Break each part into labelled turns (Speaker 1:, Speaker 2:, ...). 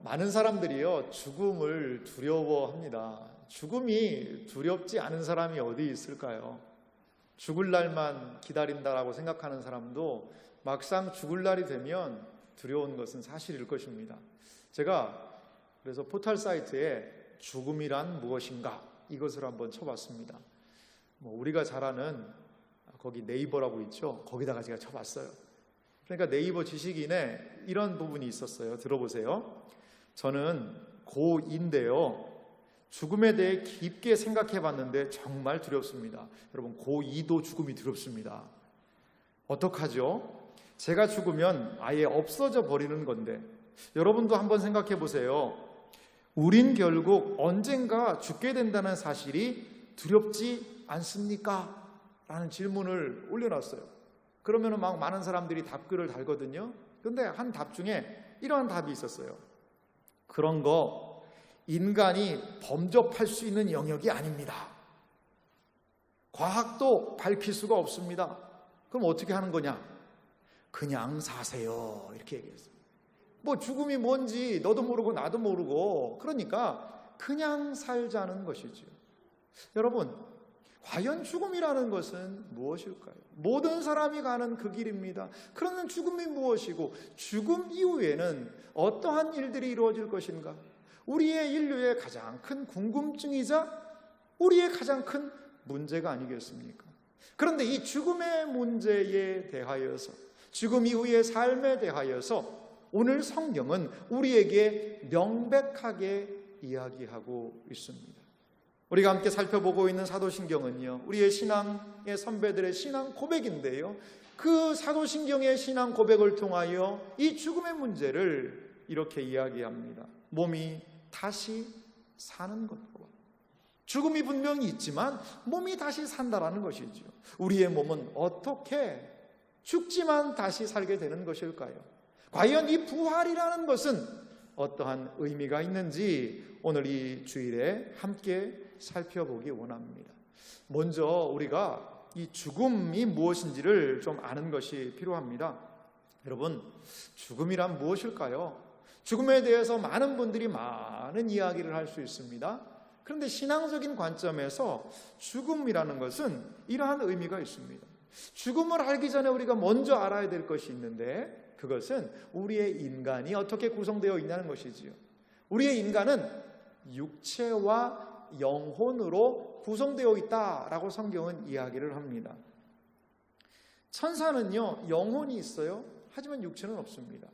Speaker 1: 많은 사람들이요, 죽음을 두려워합니다. 죽음이 두렵지 않은 사람이 어디 있을까요? 죽을 날만 기다린다라고 생각하는 사람도 막상 죽을 날이 되면 두려운 것은 사실일 것입니다. 제가 그래서 포털 사이트에 죽음이란 무엇인가 이것을 한번 쳐봤습니다. 우리가 잘 아는 거기 네이버라고 있죠. 거기다가 제가 쳐봤어요. 그러니까 네이버 지식인에 이런 부분이 있었어요. 들어보세요. 저는 고2인데요. 죽음에 대해 깊게 생각해 봤는데 정말 두렵습니다. 여러분, 고2도 죽음이 두렵습니다. 어떡하죠? 제가 죽으면 아예 없어져 버리는 건데, 여러분도 한번 생각해 보세요. 우린 결국 언젠가 죽게 된다는 사실이 두렵지 않습니까? 라는 질문을 올려놨어요. 그러면 막 많은 사람들이 답글을 달거든요. 근데 한 답 중에 이러한 답이 있었어요. 그런 거 인간이 범접할 수 있는 영역이 아닙니다. 과학도 밝힐 수가 없습니다. 그럼 어떻게 하는 거냐? 그냥 사세요. 이렇게 얘기했어요. 죽음이 뭔지 너도 모르고 나도 모르고, 그러니까 그냥 살자는 것이죠. 여러분, 과연 죽음이라는 것은 무엇일까요? 모든 사람이 가는 그 길입니다. 그러면 죽음이 무엇이고, 죽음 이후에는 어떠한 일들이 이루어질 것인가? 우리의 인류의 가장 큰 궁금증이자 우리의 가장 큰 문제가 아니겠습니까? 그런데 이 죽음의 문제에 대하여서, 죽음 이후의 삶에 대하여서 오늘 성경은 우리에게 명백하게 이야기하고 있습니다. 우리가 함께 살펴보고 있는 사도신경은요, 우리의 신앙의 선배들의 신앙 고백인데요, 그 사도신경의 신앙 고백을 통하여 이 죽음의 문제를 이렇게 이야기합니다. 몸이 다시 사는 것과, 죽음이 분명히 있지만 몸이 다시 산다라는 것이죠. 우리의 몸은 어떻게 죽지만 다시 살게 되는 것일까요? 과연 이 부활이라는 것은 어떠한 의미가 있는지 오늘 이 주일에 함께 살펴보기 원합니다. 먼저 우리가 이 죽음이 무엇인지를 좀 아는 것이 필요합니다. 여러분, 죽음이란 무엇일까요? 죽음에 대해서 많은 분들이 많은 이야기를 할 수 있습니다. 그런데 신앙적인 관점에서 죽음이라는 것은 이러한 의미가 있습니다. 죽음을 알기 전에 우리가 먼저 알아야 될 것이 있는데, 그것은 우리의 인간이 어떻게 구성되어 있냐는 것이지요. 우리의 인간은 육체와 영혼으로 구성되어 있다라고 성경은 이야기를 합니다. 천사는요, 영혼이 있어요. 하지만 육체는 없습니다.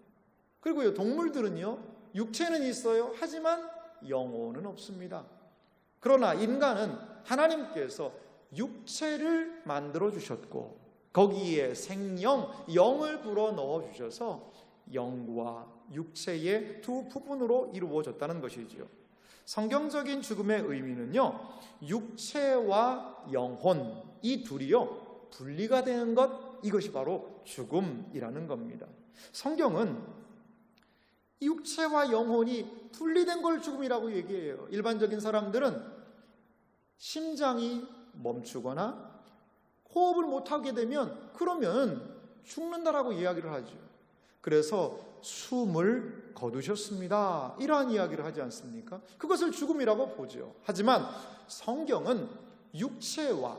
Speaker 1: 그리고요, 동물들은요, 육체는 있어요. 하지만 영혼은 없습니다. 그러나 인간은 하나님께서 육체를 만들어 주셨고, 거기에 생명, 영을 불어 넣어 주셔서 영과 육체의 두 부분으로 이루어졌다는 것이지요. 성경적인 죽음의 의미는요, 육체와 영혼, 이 둘이요 분리가 되는 것, 이것이 바로 죽음이라는 겁니다. 성경은 육체와 영혼이 분리된 걸 죽음이라고 얘기해요. 일반적인 사람들은 심장이 멈추거나 호흡을 못하게 되면 그러면 죽는다라고 이야기를 하죠. 그래서 숨을 거두셨습니다, 이러한 이야기를 하지 않습니까? 그것을 죽음이라고 보죠. 하지만 성경은 육체와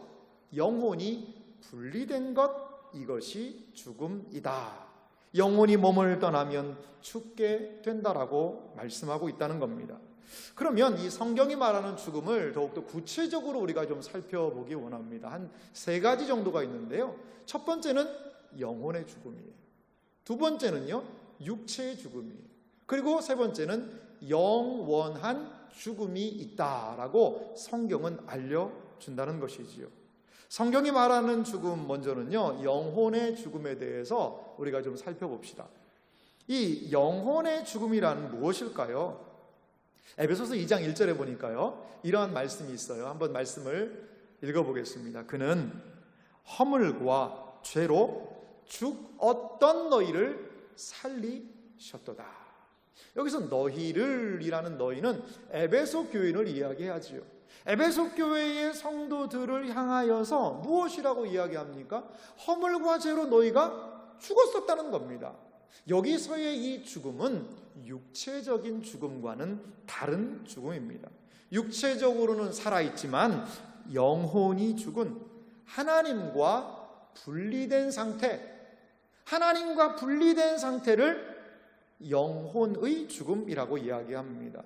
Speaker 1: 영혼이 분리된 것, 이것이 죽음이다. 영혼이 몸을 떠나면 죽게 된다라고 말씀하고 있다는 겁니다. 그러면 이 성경이 말하는 죽음을 더욱더 구체적으로 우리가 좀 살펴보기 원합니다. 한 3가지 정도가 있는데요. 첫 번째는 영혼의 죽음이에요. 두 번째는요, 육체의 죽음이에요. 그리고 세 번째는 영원한 죽음이 있다라고 성경은 알려준다는 것이지요. 성경이 말하는 죽음, 먼저는요, 영혼의 죽음에 대해서 우리가 좀 살펴봅시다. 이 영혼의 죽음이란 무엇일까요? 에베소서 2장 1절에 보니까요, 이러한 말씀이 있어요. 한번 말씀을 읽어보겠습니다. 그는 허물과 죄로 죽었던 너희를 살리셨도다. 여기서 너희를 이라는 너희는 에베소 교인을 이야기하지요. 에베소 교회의 성도들을 향하여서 무엇이라고 이야기합니까? 허물과 죄로 너희가 죽었었다는 겁니다. 여기서의 이 죽음은 육체적인 죽음과는 다른 죽음입니다. 육체적으로는 살아있지만 영혼이 죽은 하나님과 분리된 상태, 하나님과 분리된 상태를 영혼의 죽음이라고 이야기합니다.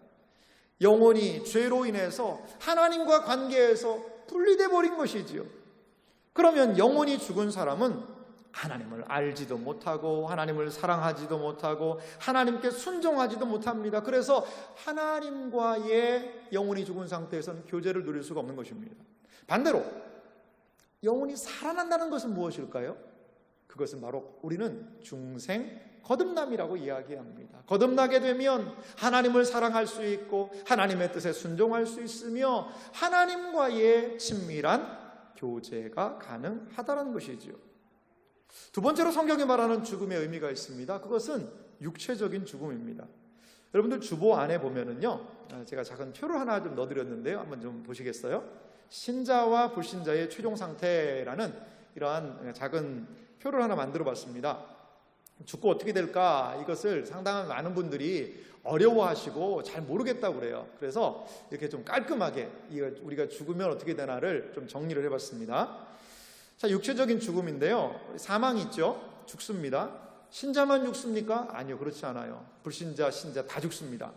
Speaker 1: 영혼이 죄로 인해서 하나님과 관계에서 분리돼 버린 것이지요. 그러면 영혼이 죽은 사람은 하나님을 알지도 못하고 하나님을 사랑하지도 못하고 하나님께 순종하지도 못합니다. 그래서 하나님과의 영혼이 죽은 상태에서는 교제를 누릴 수가 없는 것입니다. 반대로 영혼이 살아난다는 것은 무엇일까요? 그것은 바로 우리는 중생 거듭남이라고 이야기합니다. 거듭나게 되면 하나님을 사랑할 수 있고 하나님의 뜻에 순종할 수 있으며 하나님과의 친밀한 교제가 가능하다는 것이지요. 두 번째로 성경이 말하는 죽음의 의미가 있습니다. 그것은 육체적인 죽음입니다. 여러분들 주보 안에 보면은요, 제가 작은 표를 하나 좀 넣어드렸는데요. 한번 좀 보시겠어요? 신자와 불신자의 최종 상태라는 이러한 작은 표를 하나 만들어 봤습니다. 죽고 어떻게 될까? 이것을 상당한 많은 분들이 어려워하시고 잘 모르겠다고 그래요. 그래서 이렇게 좀 깔끔하게 우리가 죽으면 어떻게 되나를 좀 정리를 해봤습니다. 자, 육체적인 죽음인데요. 사망이 있죠. 죽습니다. 신자만 죽습니까? 아니요, 그렇지 않아요. 불신자, 신자 다 죽습니다.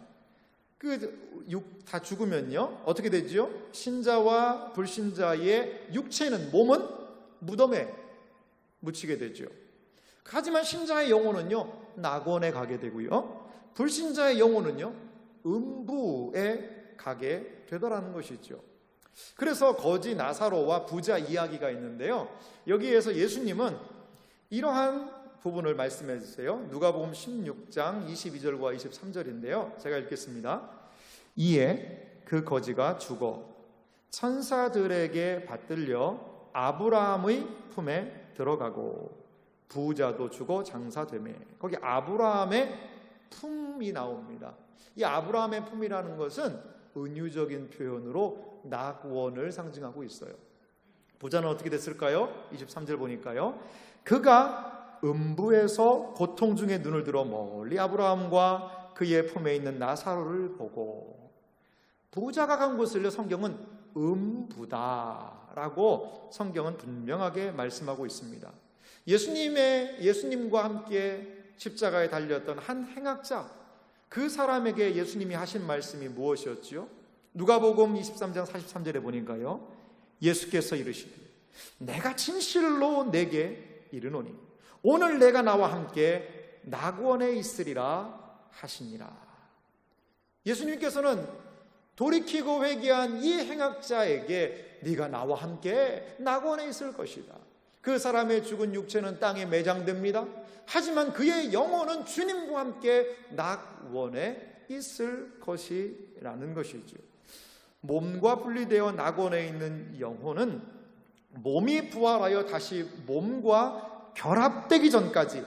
Speaker 1: 다 죽으면요, 어떻게 되죠? 신자와 불신자의 육체는, 몸은 무덤에 묻히게 되죠. 하지만 신자의 영혼은요, 낙원에 가게 되고요, 불신자의 영혼은요, 음부에 가게 되더라는 것이죠. 그래서 거지 나사로와 부자 이야기가 있는데요, 여기에서 예수님은 이러한 부분을 말씀해 주세요. 누가복음 16장 22절과 23절인데요 제가 읽겠습니다. 이에 그 거지가 죽어 천사들에게 받들려 아브라함의 품에 들어가고 부자도 죽어 장사되매. 거기 아브라함의 품이 나옵니다. 이 아브라함의 품이라는 것은 은유적인 표현으로 낙원을 상징하고 있어요. 부자는 어떻게 됐을까요? 23절 보니까요, 그가 음부에서 고통 중에 눈을 들어 멀리 아브라함과 그의 품에 있는 나사로를 보고. 부자가 간 곳을 성경은 음부다라고 성경은 분명하게 말씀하고 있습니다. 예수님과 함께 십자가에 달렸던 한 행악자, 그 사람에게 예수님이 하신 말씀이 무엇이었지요? 누가복음 23장 43절에 보니까요, 예수께서 이르시되 내가 진실로 내게 이르노니 오늘 내가 나와 함께 낙원에 있으리라 하시니라. 예수님께서는 돌이키고 회개한 이 행악자에게 네가 나와 함께 낙원에 있을 것이다. 그 사람의 죽은 육체는 땅에 매장됩니다. 하지만 그의 영혼은 주님과 함께 낙원에 있을 것이라는 것이죠. 몸과 분리되어 낙원에 있는 영혼은 몸이 부활하여 다시 몸과 결합되기 전까지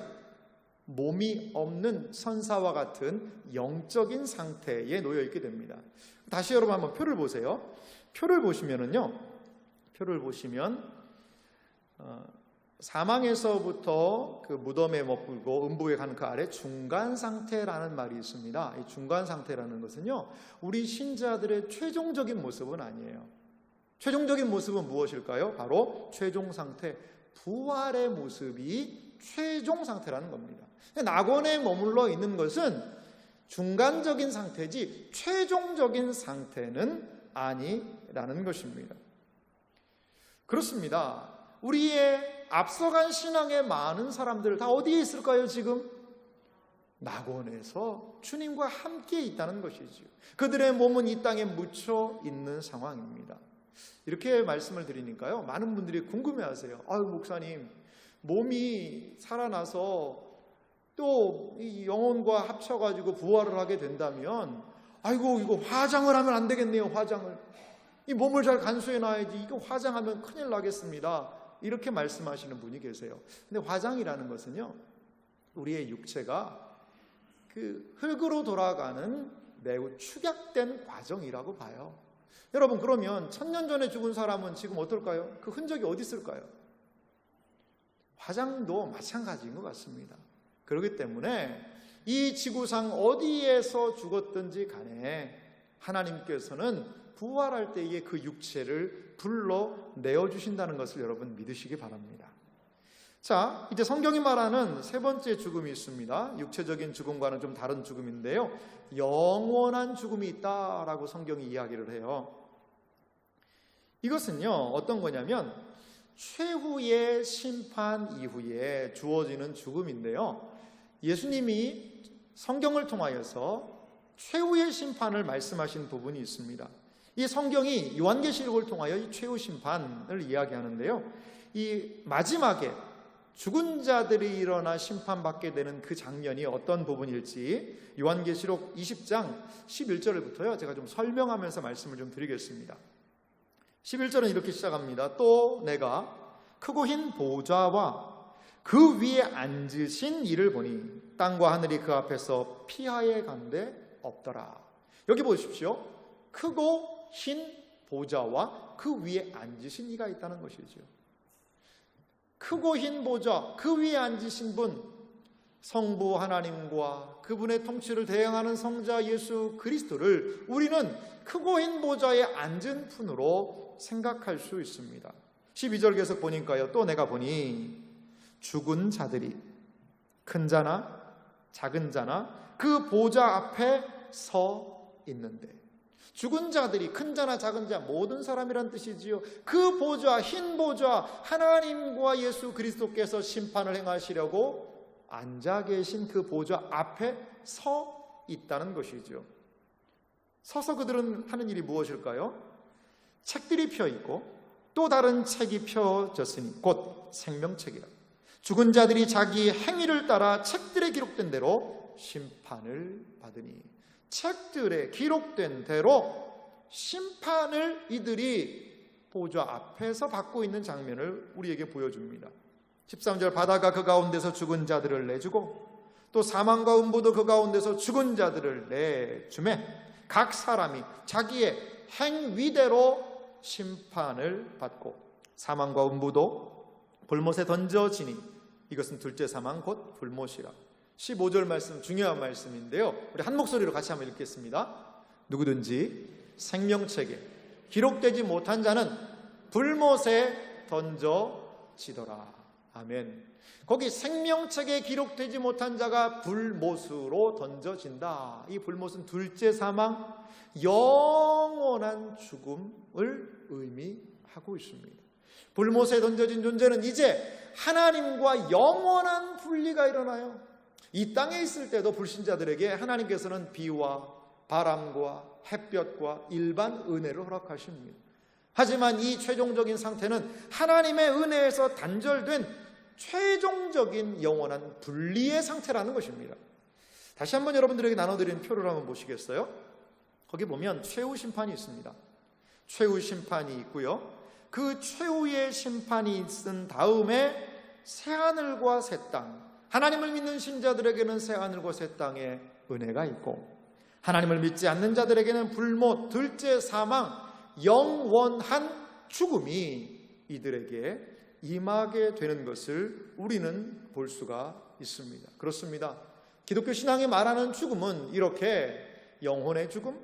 Speaker 1: 몸이 없는 선사와 같은 영적인 상태에 놓여 있게 됩니다. 다시 여러분 한번 표를 보세요. 표를 보시면 사망에서부터 그 무덤에 머물고 음부에 가는 그 아래 중간 상태라는 말이 있습니다. 이 중간 상태라는 것은요, 우리 신자들의 최종적인 모습은 아니에요. 최종적인 모습은 무엇일까요? 바로 최종 상태, 부활의 모습이 최종 상태라는 겁니다. 낙원에 머물러 있는 것은 중간적인 상태지 최종적인 상태는 아니라는 것입니다. 그렇습니다. 우리의 앞서간 신앙의 많은 사람들 다 어디에 있을까요? 지금 낙원에서 주님과 함께 있다는 것이지요. 그들의 몸은 이 땅에 묻혀 있는 상황입니다. 이렇게 말씀을 드리니까요, 많은 분들이 궁금해하세요. 아유, 목사님, 몸이 살아나서 또 이 영혼과 합쳐가지고 부활을 하게 된다면, 아이고, 이거 화장을 하면 안 되겠네요. 화장을, 이 몸을 잘 간수해 놔야지. 이거 화장하면 큰일 나겠습니다. 이렇게 말씀하시는 분이 계세요. 근데 화장이라는 것은요, 우리의 육체가 그 흙으로 돌아가는 매우 축약된 과정이라고 봐요. 여러분, 그러면 1000년 전에 죽은 사람은 지금 어떨까요? 그 흔적이 어디 있을까요? 화장도 마찬가지인 것 같습니다. 그렇기 때문에 이 지구상 어디에서 죽었든지 간에 하나님께서는 부활할 때에 그 육체를 불러내어 주신다는 것을 여러분 믿으시기 바랍니다. 자, 이제 성경이 말하는 세 번째 죽음이 있습니다. 육체적인 죽음과는 좀 다른 죽음인데요, 영원한 죽음이 있다라고 성경이 이야기를 해요. 이것은요, 어떤 거냐면 최후의 심판 이후에 주어지는 죽음인데요, 예수님이 성경을 통하여서 최후의 심판을 말씀하신 부분이 있습니다. 이 성경이 요한계시록을 통하여 이 최후 심판을 이야기하는데요, 이 마지막에 죽은 자들이 일어나 심판받게 되는 그 장면이 어떤 부분일지 요한계시록 20장 11절부터요 제가 좀 설명하면서 말씀을 좀 드리겠습니다. 11절은 이렇게 시작합니다. 또 내가 크고 흰 보좌와 그 위에 앉으신 이를 보니 땅과 하늘이 그 앞에서 피하여 간데 없더라. 여기 보십시오. 크고 흰 보좌와 그 위에 앉으신 이가 있다는 것이죠. 크고 흰 보좌, 그 위에 앉으신 분, 성부 하나님과 그분의 통치를 대행하는 성자 예수 그리스도를 우리는 크고 흰 보좌에 앉은 분으로 생각할 수 있습니다. 12절 계속 보니까요, 또 내가 보니 죽은 자들이 큰 자나 작은 자나 그 보좌 앞에 서 있는데, 죽은 자들이 큰 자나 작은 자 모든 사람이란 뜻이지요. 그 보좌, 흰 보좌, 하나님과 예수 그리스도께서 심판을 행하시려고 앉아 계신 그 보좌 앞에 서 있다는 것이죠. 서서 그들은 하는 일이 무엇일까요? 책들이 펴 있고 또 다른 책이 펴졌으니 곧 생명책이라. 죽은 자들이 자기 행위를 따라 책들에 기록된 대로 심판을 받으니, 책들에 기록된 대로 심판을 이들이 보좌 앞에서 받고 있는 장면을 우리에게 보여줍니다. 13절, 바다가 그 가운데서 죽은 자들을 내주고 또 사망과 음부도 그 가운데서 죽은 자들을 내주매 각 사람이 자기의 행위대로 심판을 받고 사망과 음부도 불못에 던져지니 이것은 둘째 사망 곧 불못이라. 15절 말씀 중요한 말씀인데요, 우리 한 목소리로 같이 한번 읽겠습니다. 누구든지 생명책에 기록되지 못한 자는 불못에 던져지더라. 아멘. 거기 생명책에 기록되지 못한 자가 불못으로 던져진다. 이 불못은 둘째 사망, 영원한 죽음을 의미하고 있습니다. 불못에 던져진 존재는 이제 하나님과 영원한 분리가 일어나요. 이 땅에 있을 때도 불신자들에게 하나님께서는 비와 바람과 햇볕과 일반 은혜를 허락하십니다. 하지만 이 최종적인 상태는 하나님의 은혜에서 단절된 최종적인 영원한 분리의 상태라는 것입니다. 다시 한번 여러분들에게 나눠드린 표를 한번 보시겠어요? 거기 보면 최후 심판이 있습니다. 최후 심판이 있고요, 그 최후의 심판이 있은 다음에 새하늘과 새 땅, 하나님을 믿는 신자들에게는 새하늘과 새 땅의 은혜가 있고, 하나님을 믿지 않는 자들에게는 불못, 둘째 사망, 영원한 죽음이 이들에게 임하게 되는 것을 우리는 볼 수가 있습니다. 그렇습니다. 기독교 신앙이 말하는 죽음은 이렇게 영혼의 죽음,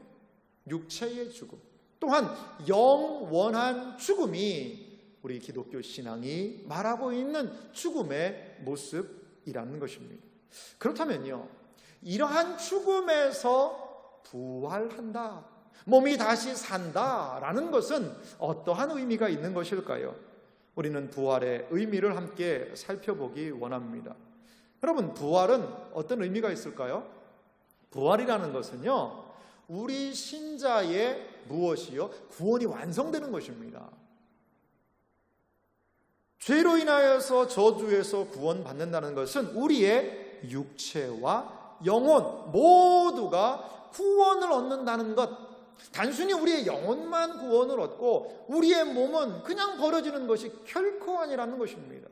Speaker 1: 육체의 죽음, 또한 영원한 죽음이 우리 기독교 신앙이 말하고 있는 죽음의 모습이라는 것입니다. 그렇다면요, 이러한 죽음에서 부활한다, 몸이 다시 산다라는 것은 어떠한 의미가 있는 것일까요? 우리는 부활의 의미를 함께 살펴보기 원합니다. 여러분, 부활은 어떤 의미가 있을까요? 부활이라는 것은요, 우리 신자의 무엇이요? 구원이 완성되는 것입니다. 죄로 인하여서 저주에서 구원받는다는 것은 우리의 육체와 영혼 모두가 구원을 얻는다는 것, 단순히 우리의 영혼만 구원을 얻고 우리의 몸은 그냥 버려지는 것이 결코 아니라는 것입니다.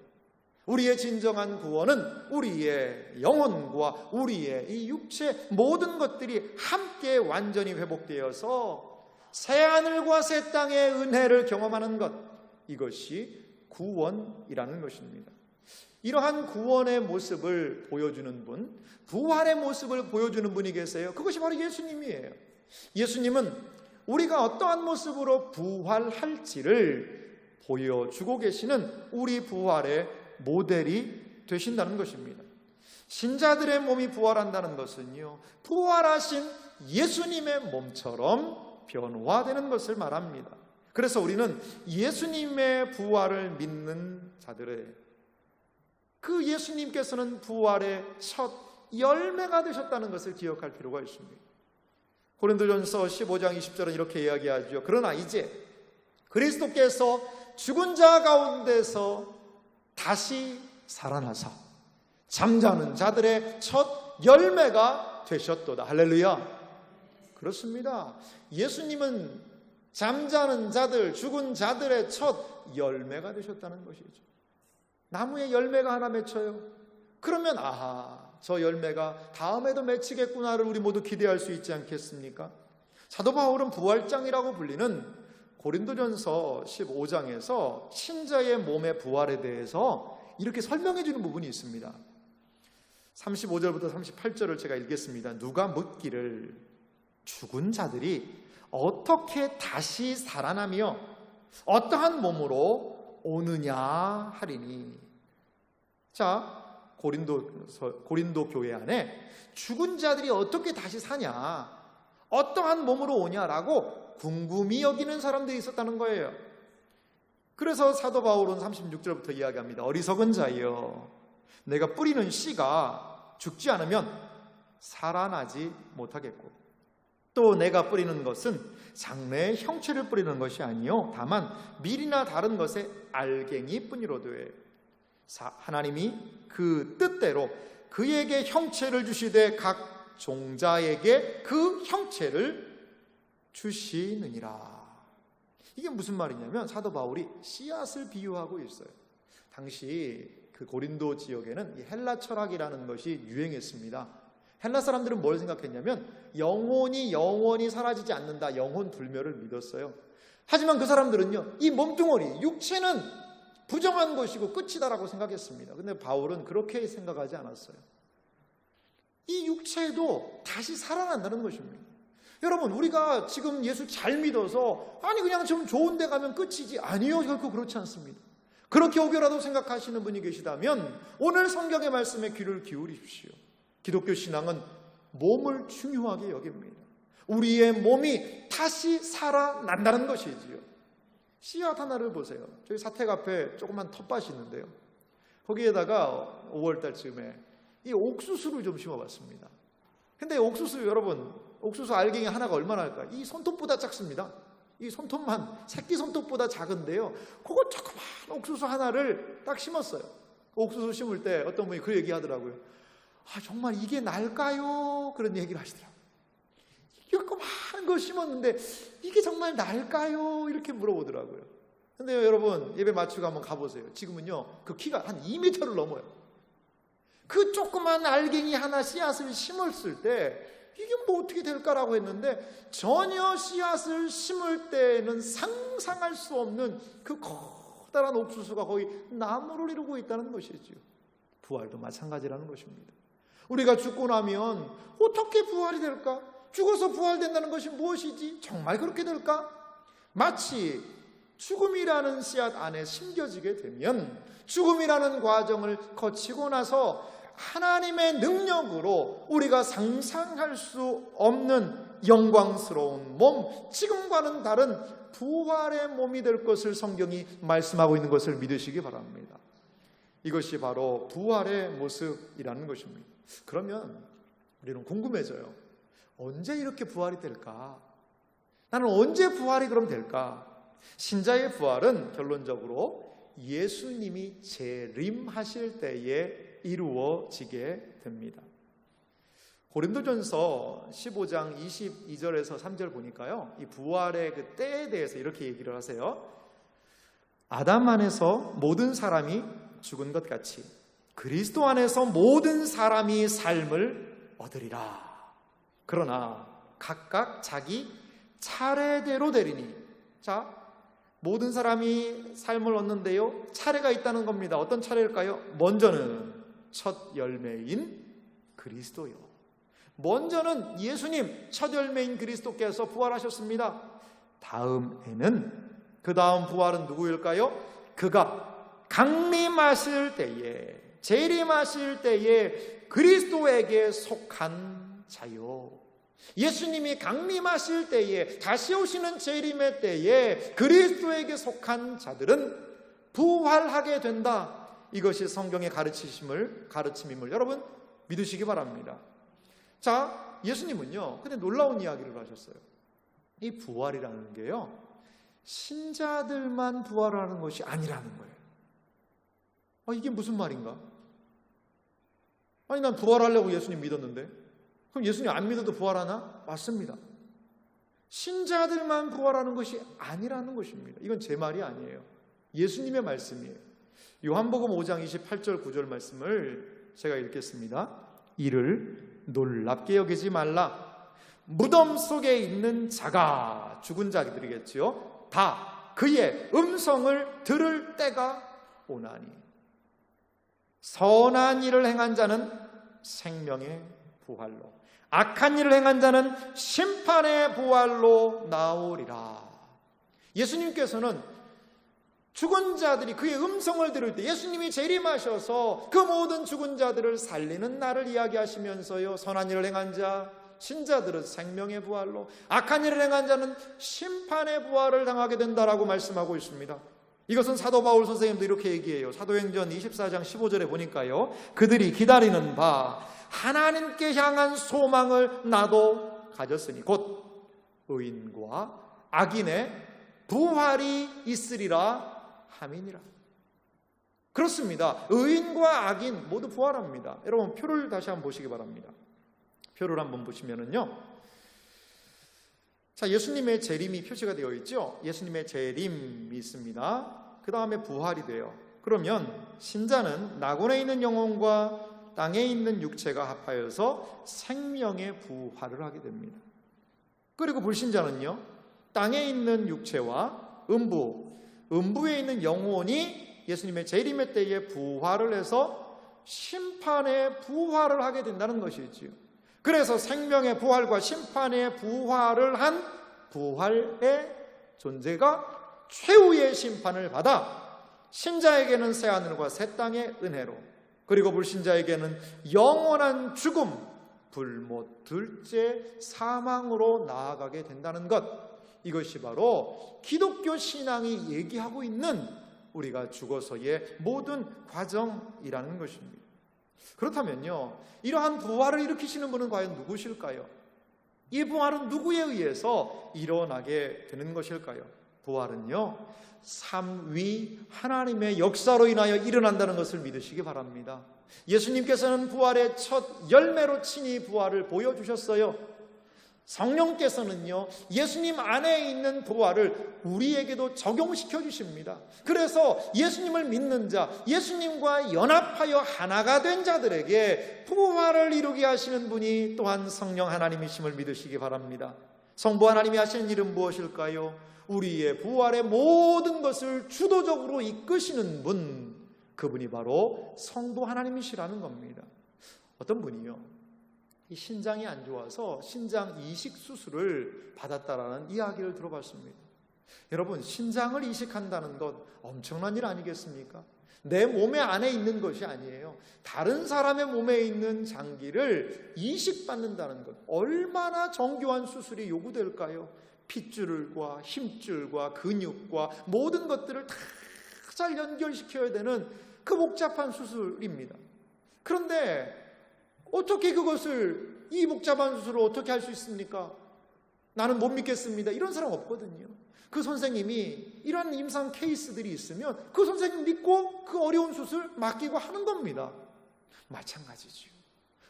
Speaker 1: 우리의 진정한 구원은 우리의 영혼과 우리의 이 육체 모든 것들이 함께 완전히 회복되어서 새하늘과 새 땅의 은혜를 경험하는 것, 이것이 구원이라는 것입니다. 이러한 구원의 모습을 보여주는 분, 부활의 모습을 보여주는 분이 계세요. 그것이 바로 예수님이에요. 예수님은 우리가 어떠한 모습으로 부활할지를 보여주고 계시는 우리 부활의 모델이 되신다는 것입니다. 신자들의 몸이 부활한다는 것은요, 부활하신 예수님의 몸처럼 변화되는 것을 말합니다. 그래서 우리는 예수님의 부활을 믿는 자들의 그 예수님께서는 부활의 첫 열매가 되셨다는 것을 기억할 필요가 있습니다. 고린도전서 15장 20절은 이렇게 이야기하죠. 그러나 이제 그리스도께서 죽은 자 가운데서 다시 살아나사 잠자는 자들의 첫 열매가 되셨도다. 할렐루야. 그렇습니다. 예수님은 잠자는 자들, 죽은 자들의 첫 열매가 되셨다는 것이죠. 나무에 열매가 하나 맺혀요. 그러면 저 열매가 다음에도 맺히겠구나를 우리 모두 기대할 수 있지 않겠습니까? 사도 바울은 부활장이라고 불리는 고린도전서 15장에서 신자의 몸의 부활에 대해서 이렇게 설명해 주는 부분이 있습니다. 35절부터 38절을 제가 읽겠습니다. 누가 묻기를 죽은 자들이 어떻게 다시 살아나며 어떠한 몸으로 오느냐 하리니. 자, 고린도 교회 안에 죽은 자들이 어떻게 다시 사냐, 어떠한 몸으로 오냐라고 궁금히 여기는 사람들이 있었다는 거예요. 그래서 사도 바울은 36절부터 이야기합니다. 어리석은 자여, 내가 뿌리는 씨가 죽지 않으면 살아나지 못하겠고, 또 내가 뿌리는 것은 장래의 형체를 뿌리는 것이 아니요 다만 밀이나 다른 것의 알갱이 뿐이로되 하나님이 그 뜻대로 그에게 형체를 주시되 각 종자에게 그 형체를 주시느니라. 이게 무슨 말이냐면 사도 바울이 씨앗을 비유하고 있어요. 당시 그 고린도 지역에는 이 헬라 철학이라는 것이 유행했습니다. 헬라 사람들은 뭘 생각했냐면 영혼이 사라지지 않는다, 영혼 불멸을 믿었어요. 하지만 그 사람들은요, 이 몸뚱어리, 육체는 부정한 것이고 끝이다라고 생각했습니다. 근데 바울은 그렇게 생각하지 않았어요. 이 육체도 다시 살아난다는 것입니다. 여러분, 우리가 지금 예수 잘 믿어서 그냥 좀 좋은 데 가면 끝이지, 아니요, 결코 그렇지 않습니다. 그렇게 혹여라도 생각하시는 분이 계시다면 오늘 성경의 말씀에 귀를 기울이십시오. 기독교 신앙은 몸을 중요하게 여깁니다. 우리의 몸이 다시 살아난다는 것이지요. 씨앗 하나를 보세요. 저희 사택 앞에 조그만 텃밭이 있는데요, 거기에다가 5월달쯤에 이 옥수수를 좀 심어봤습니다. 근데 옥수수, 여러분, 옥수수 알갱이 하나가 얼마나 할까요? 이 손톱보다 작습니다. 이 손톱만, 새끼 손톱보다 작은데요, 그거 조그만 옥수수 하나를 딱 심었어요. 옥수수 심을 때 어떤 분이 그 얘기 하더라고요. 정말 이게 날까요? 그런 얘기를 하시더라고요. 조그만 거 심었는데 이게 정말 날까요? 이렇게 물어보더라고요. 근데 여러분, 예배 마치고 한번 가보세요. 지금은요, 그 키가 한 2m를 넘어요. 그 조그만 알갱이 하나 씨앗을 심었을 때 이게 뭐 어떻게 될까라고 했는데, 전혀 씨앗을 심을 때는 상상할 수 없는 그 커다란 옥수수가 거의 나무를 이루고 있다는 것이지요. 부활도 마찬가지라는 것입니다. 우리가 죽고 나면 어떻게 부활이 될까? 죽어서 부활된다는 것이 무엇이지? 정말 그렇게 될까? 마치 죽음이라는 씨앗 안에 심겨지게 되면 죽음이라는 과정을 거치고 나서 하나님의 능력으로 우리가 상상할 수 없는 영광스러운 몸, 지금과는 다른 부활의 몸이 될 것을 성경이 말씀하고 있는 것을 믿으시기 바랍니다. 이것이 바로 부활의 모습이라는 것입니다. 그러면 우리는 궁금해져요. 언제 이렇게 부활이 될까? 나는 언제 부활이 그럼 될까? 신자의 부활은 결론적으로 예수님이 재림하실 때에 이루어지게 됩니다. 고린도전서 15장 22절에서 3절 보니까요, 이 부활의 그 때에 대해서 이렇게 얘기를 하세요. 아담 안에서 모든 사람이 죽은 것 같이 그리스도 안에서 모든 사람이 삶을 얻으리라. 그러나 각각 자기 차례대로 되리니. 자, 모든 사람이 삶을 얻는데요, 차례가 있다는 겁니다. 어떤 차례일까요? 먼저는 첫 열매인 그리스도요. 먼저는 예수님, 첫 열매인 그리스도께서 부활하셨습니다. 다음에는, 그 다음 부활은 누구일까요? 그가 강림하실 때에, 재림하실 때에 그리스도에게 속한 자요. 예수님이 강림하실 때에, 다시 오시는 재림의 때에 그리스도에게 속한 자들은 부활하게 된다. 이것이 성경의 가르침임을 여러분 믿으시기 바랍니다. 자, 예수님은요, 근데 놀라운 이야기를 하셨어요. 이 부활이라는 게요, 신자들만 부활하는 것이 아니라는 거예요. 이게 무슨 말인가? 아니, 난 부활하려고 예수님 믿었는데, 그럼 예수님 안 믿어도 부활하나? 맞습니다. 신자들만 부활하는 것이 아니라는 것입니다. 이건 제 말이 아니에요. 예수님의 말씀이에요. 요한복음 5장 28절 9절 말씀을 제가 읽겠습니다. 이를 놀랍게 여기지 말라. 무덤 속에 있는 자가, 죽은 자들이겠지요, 다 그의 음성을 들을 때가 오나니 선한 일을 행한 자는 생명의 부활로, 악한 일을 행한 자는 심판의 부활로 나오리라. 예수님께서는 죽은 자들이 그의 음성을 들을 때, 예수님이 재림하셔서 그 모든 죽은 자들을 살리는 날을 이야기하시면서요, 선한 일을 행한 자, 신자들은 생명의 부활로, 악한 일을 행한 자는 심판의 부활을 당하게 된다라고 말씀하고 있습니다. 이것은 사도 바울 선생님도 이렇게 얘기해요. 사도행전 24장 15절에 보니까요, 그들이 기다리는 바 하나님께 향한 소망을 나도 가졌으니 곧 의인과 악인의 부활이 있으리라 함이니라. 그렇습니다. 의인과 악인 모두 부활합니다. 여러분, 표를 다시 한번 보시기 바랍니다. 표를 한번 보시면은요, 자, 예수님의 재림이 표시가 되어 있죠. 예수님의 재림이 있습니다. 그 다음에 부활이 돼요. 그러면 신자는 낙원에 있는 영혼과 땅에 있는 육체가 합하여서 생명의 부활을 하게 됩니다. 그리고 불신자는요, 땅에 있는 육체와 음부에 있는 영혼이 예수님의 재림의 때에 부활을 해서 심판의 부활을 하게 된다는 것이지요. 그래서 생명의 부활과 심판의 부활을 한 부활의 존재가 최후의 심판을 받아 신자에게는 새하늘과 새 땅의 은혜로, 그리고 불신자에게는 영원한 죽음, 불못, 둘째 사망으로 나아가게 된다는 것, 이것이 바로 기독교 신앙이 얘기하고 있는 우리가 죽어서의 모든 과정이라는 것입니다. 그렇다면요, 이러한 부활을 일으키시는 분은 과연 누구실까요? 이 부활은 누구에 의해서 일어나게 되는 것일까요? 부활은요, 삼위 하나님의 역사로 인하여 일어난다는 것을 믿으시기 바랍니다. 예수님께서는 부활의 첫 열매로 친히 부활을 보여주셨어요. 성령께서는요, 예수님 안에 있는 부활을 우리에게도 적용시켜 주십니다. 그래서 예수님을 믿는 자, 예수님과 연합하여 하나가 된 자들에게 부활을 이루게 하시는 분이 또한 성령 하나님이심을 믿으시기 바랍니다. 성부 하나님이 하시는 일은 무엇일까요? 우리의 부활의 모든 것을 주도적으로 이끄시는 분, 그분이 바로 성부 하나님이시라는 겁니다. 어떤 분이요, 이 신장이 안 좋아서 신장 이식 수술을 받았다라는 이야기를 들어봤습니다. 여러분, 신장을 이식한다는 것 엄청난 일 아니겠습니까? 내 몸의 안에 있는 것이 아니에요. 다른 사람의 몸에 있는 장기를 이식받는다는 것, 얼마나 정교한 수술이 요구될까요? 핏줄과 힘줄과 근육과 모든 것들을 다 잘 연결시켜야 되는 그 복잡한 수술입니다. 그런데 어떻게 그것을, 이 복잡한 수술을 어떻게 할 수 있습니까? 나는 못 믿겠습니다. 이런 사람 없거든요. 그 선생님이 이런 임상 케이스들이 있으면 그 선생님 믿고 그 어려운 수술 맡기고 하는 겁니다. 마찬가지죠.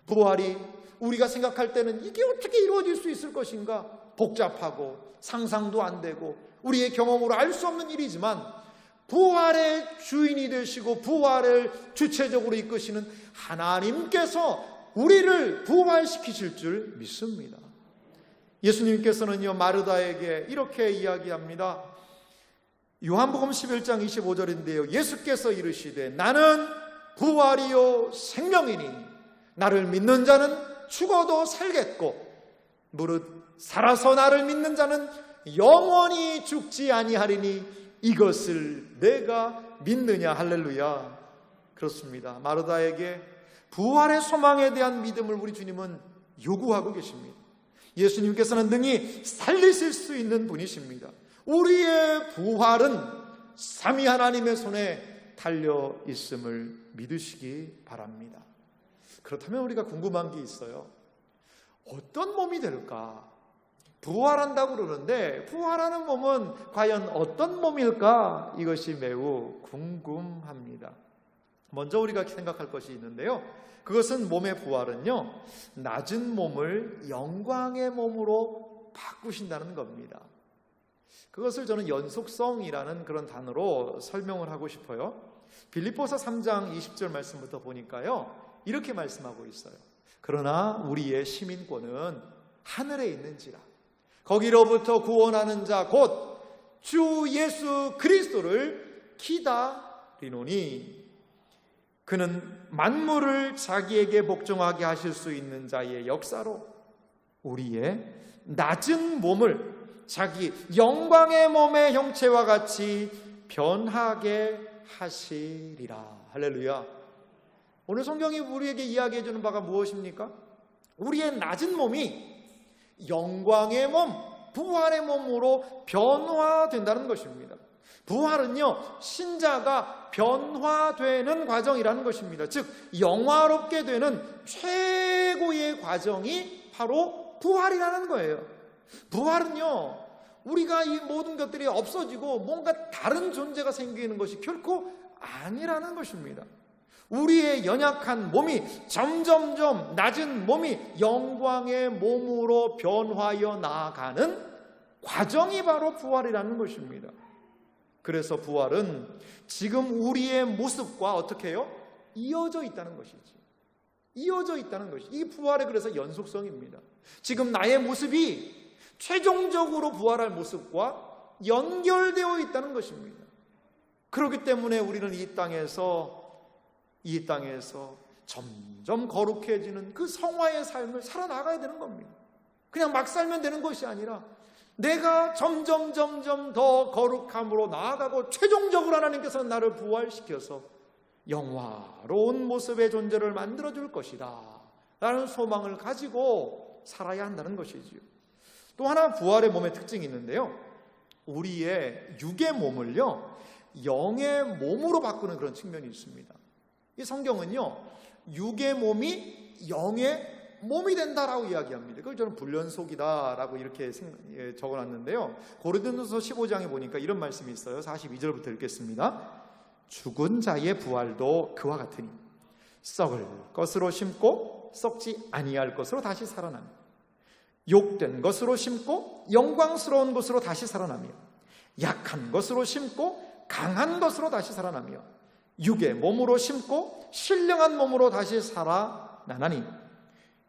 Speaker 1: 부활이 우리가 생각할 때는 이게 어떻게 이루어질 수 있을 것인가? 복잡하고 상상도 안 되고 우리의 경험으로 알 수 없는 일이지만, 부활의 주인이 되시고 부활을 주체적으로 이끄시는 하나님께서 우리를 부활시키실 줄 믿습니다. 예수님께서는요, 마르다에게 이렇게 이야기합니다. 요한복음 11장 25절인데요. 예수께서 이르시되 나는 부활이요 생명이니 나를 믿는 자는 죽어도 살겠고 무릇 살아서 나를 믿는 자는 영원히 죽지 아니하리니 이것을 내가 믿느냐. 할렐루야. 그렇습니다. 마르다에게 부활의 소망에 대한 믿음을 우리 주님은 요구하고 계십니다. 예수님께서는 능히 살리실 수 있는 분이십니다. 우리의 부활은 삼위 하나님의 손에 달려 있음을 믿으시기 바랍니다. 그렇다면 우리가 궁금한 게 있어요. 어떤 몸이 될까? 부활한다고 그러는데 부활하는 몸은 과연 어떤 몸일까? 이것이 매우 궁금합니다. 먼저 우리가 생각할 것이 있는데요. 그것은 몸의 부활은요, 낮은 몸을 영광의 몸으로 바꾸신다는 겁니다. 그것을 저는 연속성이라는 그런 단어로 설명을 하고 싶어요. 빌립보서 3장 20절 말씀부터 보니까요, 이렇게 말씀하고 있어요. 그러나 우리의 시민권은 하늘에 있는지라 거기로부터 구원하는 자 곧 주 예수 그리스도를 기다리노니 그는 만물을 자기에게 복종하게 하실 수 있는 자의 역사로 우리의 낮은 몸을 자기 영광의 몸의 형체와 같이 변하게 하시리라. 할렐루야. 오늘 성경이 우리에게 이야기해 주는 바가 무엇입니까? 우리의 낮은 몸이 영광의 몸, 부활의 몸으로 변화된다는 것입니다. 부활은요, 신자가 변화되는 과정이라는 것입니다. 즉 영화롭게 되는 최고의 과정이 바로 부활이라는 거예요. 부활은요, 우리가 이 모든 것들이 없어지고 뭔가 다른 존재가 생기는 것이 결코 아니라는 것입니다. 우리의 연약한 몸이 점점점 낮은 몸이 영광의 몸으로 변화하여 나아가는 과정이 바로 부활이라는 것입니다. 그래서 부활은 지금 우리의 모습과 어떻게 해요? 이어져 있다는 것이지. 이어져 있다는 것이. 이 부활의 그래서 연속성입니다. 지금 나의 모습이 최종적으로 부활할 모습과 연결되어 있다는 것입니다. 그렇기 때문에 우리는 이 땅에서 점점 거룩해지는 그 성화의 삶을 살아나가야 되는 겁니다. 그냥 막 살면 되는 것이 아니라 내가 점점 더 거룩함으로 나아가고 최종적으로 하나님께서는 나를 부활시켜서 영화로운 모습의 존재를 만들어줄 것이다 라는 소망을 가지고 살아야 한다는 것이지요. 또 하나 부활의 몸의 특징이 있는데요, 우리의 육의 몸을요 영의 몸으로 바꾸는 그런 측면이 있습니다. 이 성경은요 육의 몸이 영의 몸이 된다라고 이야기합니다. 그걸 저는 불연속이다라고 이렇게 적어놨는데요, 고린도전서 15장에 보니까 이런 말씀이 있어요. 42절부터 읽겠습니다. 죽은 자의 부활도 그와 같으니 썩을 것으로 심고 썩지 아니할 것으로 다시 살아나며 욕된 것으로 심고 영광스러운 것으로 다시 살아나며 약한 것으로 심고 강한 것으로 다시 살아나며 육의 몸으로 심고 신령한 몸으로 다시 살아나나니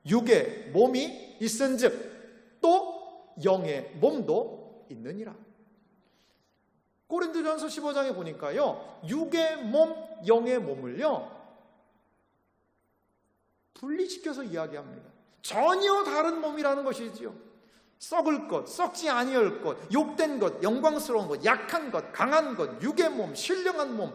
Speaker 1: 육의 몸이 있은즉 또 영의 몸도 있느니라. 고린도전서 15장에 보니까요, 육의 몸, 영의 몸을요 분리시켜서 이야기합니다. 전혀 다른 몸이라는 것이지요. 썩을 것, 썩지 아니할 것, 욕된 것, 영광스러운 것, 약한 것, 강한 것, 육의 몸, 신령한 몸,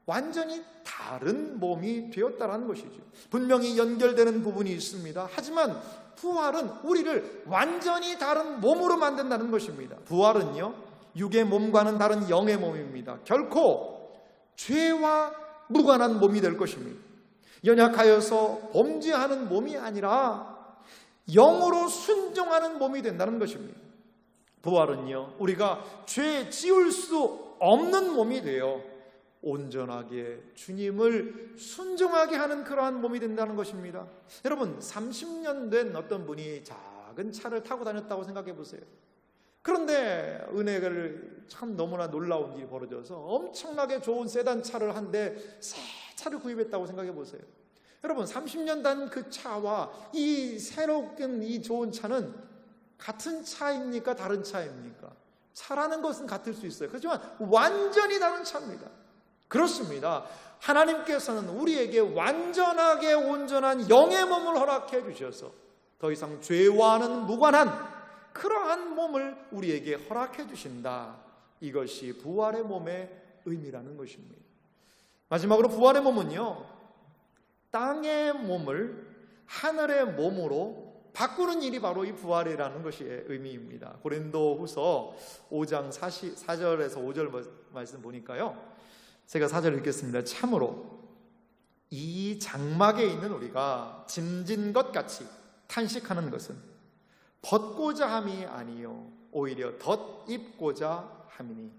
Speaker 1: 완전히 다른 몸이 되었다는 것이죠. 분명히 연결되는 부분이 있습니다. 하지만 부활은 우리를 완전히 다른 몸으로 만든다는 것입니다. 부활은요 육의 몸과는 다른 영의 몸입니다. 결코 죄와 무관한 몸이 될 것입니다. 연약하여서 범죄하는 몸이 아니라 영으로 순종하는 몸이 된다는 것입니다. 부활은요 우리가 죄 지을 수 없는 몸이 되어 온전하게 주님을 순종하게 하는 그러한 몸이 된다는 것입니다. 여러분 30년 된 어떤 분이 작은 차를 타고 다녔다고 생각해 보세요. 그런데 은혜를 참 너무나 놀라운 일이 벌어져서 엄청나게 좋은 세단 차를 한 대 새 차를 구입했다고 생각해 보세요. 여러분 30년 단 그 차와 이 새롭게 이 좋은 차는 같은 차입니까? 다른 차입니까? 차라는 것은 같을 수 있어요. 그렇지만 완전히 다른 차입니다. 그렇습니다. 하나님께서는 우리에게 완전하게 온전한 영의 몸을 허락해 주셔서 더 이상 죄와는 무관한 그러한 몸을 우리에게 허락해 주신다. 이것이 부활의 몸의 의미라는 것입니다. 마지막으로 부활의 몸은요, 땅의 몸을 하늘의 몸으로 바꾸는 일이 바로 이 부활이라는 것이 의미입니다. 고린도후서 5장 4절에서 5절 말씀 보니까요, 제가 4절 읽겠습니다. 참으로 이 장막에 있는 우리가 짐진 것 같이 탄식하는 것은 벗고자 함이 아니요 오히려 덧입고자 함이니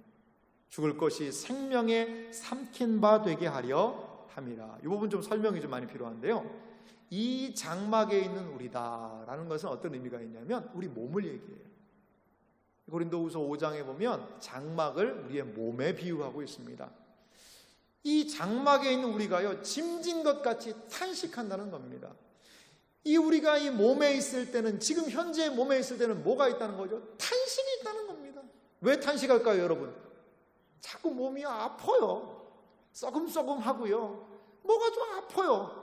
Speaker 1: 죽을 것이 생명에 삼킨 바 되게 하려 함이라. 이 부분 좀 설명이 좀 많이 필요한데요, 이 장막에 있는 우리다라는 것은 어떤 의미가 있냐면 우리 몸을 얘기해요. 고린도후서 5장에 보면 장막을 우리의 몸에 비유하고 있습니다. 이 장막에 있는 우리가요, 짐진 것 같이 탄식한다는 겁니다. 이 우리가 이 몸에 있을 때는, 지금 현재 몸에 있을 때는 뭐가 있다는 거죠? 탄식이 있다는 겁니다. 왜 탄식할까요, 여러분? 자꾸 몸이 아파요. 썩음썩음하고요. 뭐가 좀 아파요.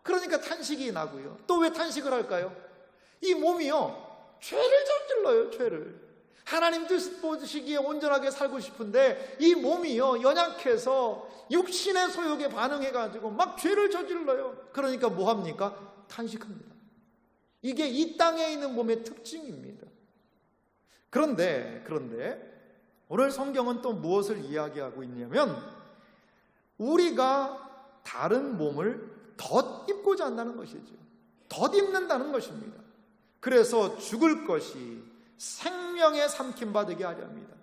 Speaker 1: 그러니까 탄식이 나고요. 또 왜 탄식을 할까요? 이 몸이요, 죄를 저질러요. 죄를. 하나님 뜻 보시기에 온전하게 살고 싶은데 이 몸이요, 연약해서 육신의 소욕에 반응해가지고 막 죄를 저질러요. 그러니까 뭐합니까? 탄식합니다. 이게 이 땅에 있는 몸의 특징입니다. 그런데 오늘 성경은 또 무엇을 이야기하고 있냐면 우리가 다른 몸을 덧입고자 한다는 것이죠. 덧입는다는 것입니다. 그래서 죽을 것이 생명에 삼킨 바 되게 하려 합니다.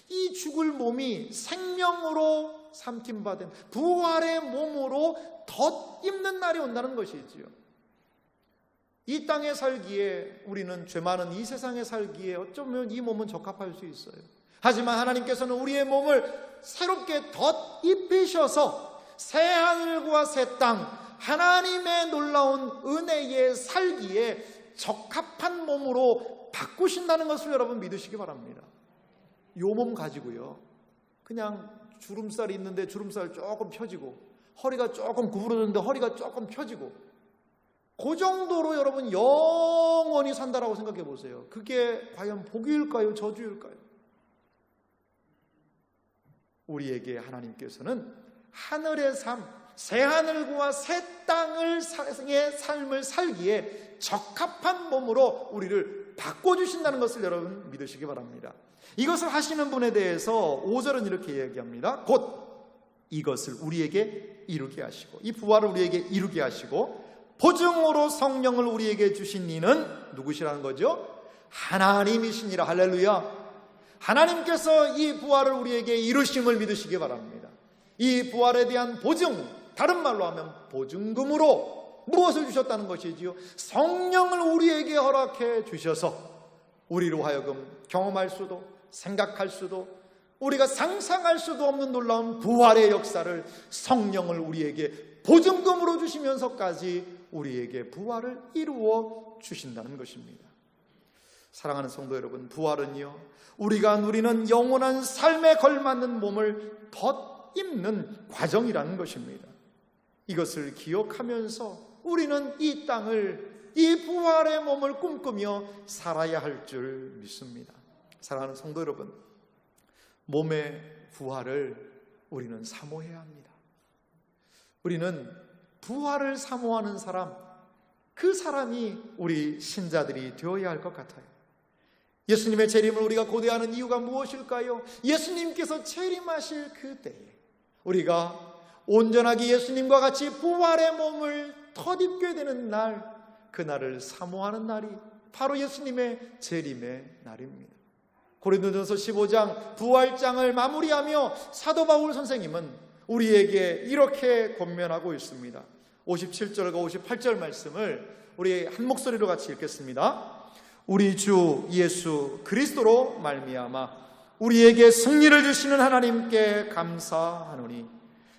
Speaker 1: 이 죽을 몸이 생명으로 삼킨 바 된 부활의 몸으로 덧입는 날이 온다는 것이지요. 이 땅에 살기에, 우리는 죄 많은 이 세상에 살기에 어쩌면 이 몸은 적합할 수 있어요. 하지만 하나님께서는 우리의 몸을 새롭게 덧입히셔서 새 하늘과 새 땅, 하나님의 놀라운 은혜에 살기에 적합한 몸으로 바꾸신다는 것을 여러분 믿으시기 바랍니다. 이 몸 가지고요, 그냥 주름살이 있는데 주름살 조금 펴지고, 허리가 조금 구부러졌는데 허리가 조금 펴지고, 그 정도로 여러분 영원히 산다라고 생각해 보세요. 그게 과연 복일까요, 저주일까요? 우리에게 하나님께서는 하늘의 삶, 새 하늘과 새 땅의 삶을 살기에 적합한 몸으로 우리를 바꿔주신다는 것을 여러분 믿으시기 바랍니다. 이것을 하시는 분에 대해서 5절은 이렇게 이야기합니다. 곧 이것을 우리에게 이루게 하시고, 이 부활을 우리에게 이루게 하시고 보증으로 성령을 우리에게 주신 이는 누구시라는 거죠? 하나님이시니라. 할렐루야. 하나님께서 이 부활을 우리에게 이루심을 믿으시기 바랍니다. 이 부활에 대한 보증, 다른 말로 하면 보증금으로 무엇을 주셨다는 것이지요? 성령을 우리에게 허락해 주셔서 우리로 하여금 경험할 수도, 생각할 수도, 우리가 상상할 수도 없는 놀라운 부활의 역사를 성령을 우리에게 보증금으로 주시면서까지 우리에게 부활을 이루어 주신다는 것입니다. 사랑하는 성도 여러분, 부활은요, 우리가 누리는 영원한 삶에 걸맞는 몸을 덧입는 과정이라는 것입니다. 이것을 기억하면서 우리는 이 땅을, 이 부활의 몸을 꿈꾸며 살아야 할 줄 믿습니다. 사랑하는 성도 여러분, 몸의 부활을 우리는 사모해야 합니다. 우리는 부활을 사모하는 사람, 그 사람이 우리 신자들이 되어야 할 것 같아요. 예수님의 재림을 우리가 고대하는 이유가 무엇일까요? 예수님께서 재림하실 그때에 우리가 온전하게 예수님과 같이 부활의 몸을 덧입게 되는 날, 그날을 사모하는 날이 바로 예수님의 재림의 날입니다. 고린도전서 15장 부활장을 마무리하며 사도 바울 선생님은 우리에게 이렇게 권면하고 있습니다. 57절과 58절 말씀을 우리 한 목소리로 같이 읽겠습니다. 우리 주 예수 그리스도로 말미암아 우리에게 승리를 주시는 하나님께 감사하노니,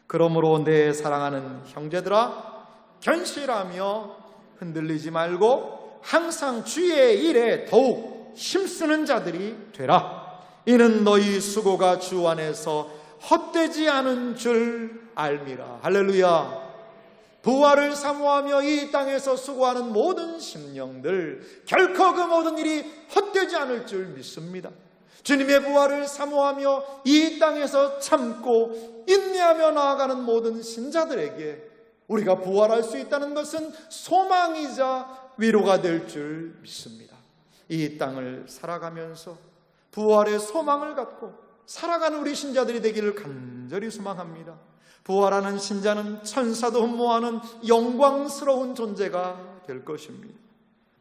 Speaker 1: 그러므로 내 사랑하는 형제들아, 견실하며 흔들리지 말고 항상 주의 일에 더욱 힘쓰는 자들이 되라. 이는 너희 수고가 주 안에서 헛되지 않은 줄 알미라. 할렐루야. 부활을 사모하며 이 땅에서 수고하는 모든 심령들, 결코 그 모든 일이 헛되지 않을 줄 믿습니다. 주님의 부활을 사모하며 이 땅에서 참고 인내하며 나아가는 모든 신자들에게 우리가 부활할 수 있다는 것은 소망이자 위로가 될 줄 믿습니다. 이 땅을 살아가면서 부활의 소망을 갖고 살아가는 우리 신자들이 되기를 간절히 소망합니다. 부활하는 신자는 천사도 흠모하는 영광스러운 존재가 될 것입니다.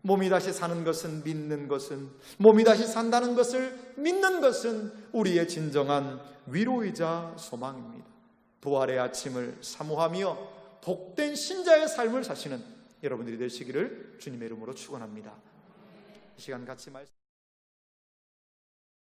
Speaker 1: 몸이 다시 사는 것은 믿는 것은, 몸이 다시 산다는 것을 믿는 것은 우리의 진정한 위로이자 소망입니다. 부활의 아침을 사모하며 복된 신자의 삶을 사시는 여러분들이 되시기를 주님의 이름으로 축원합니다. 이 시간 같이 말씀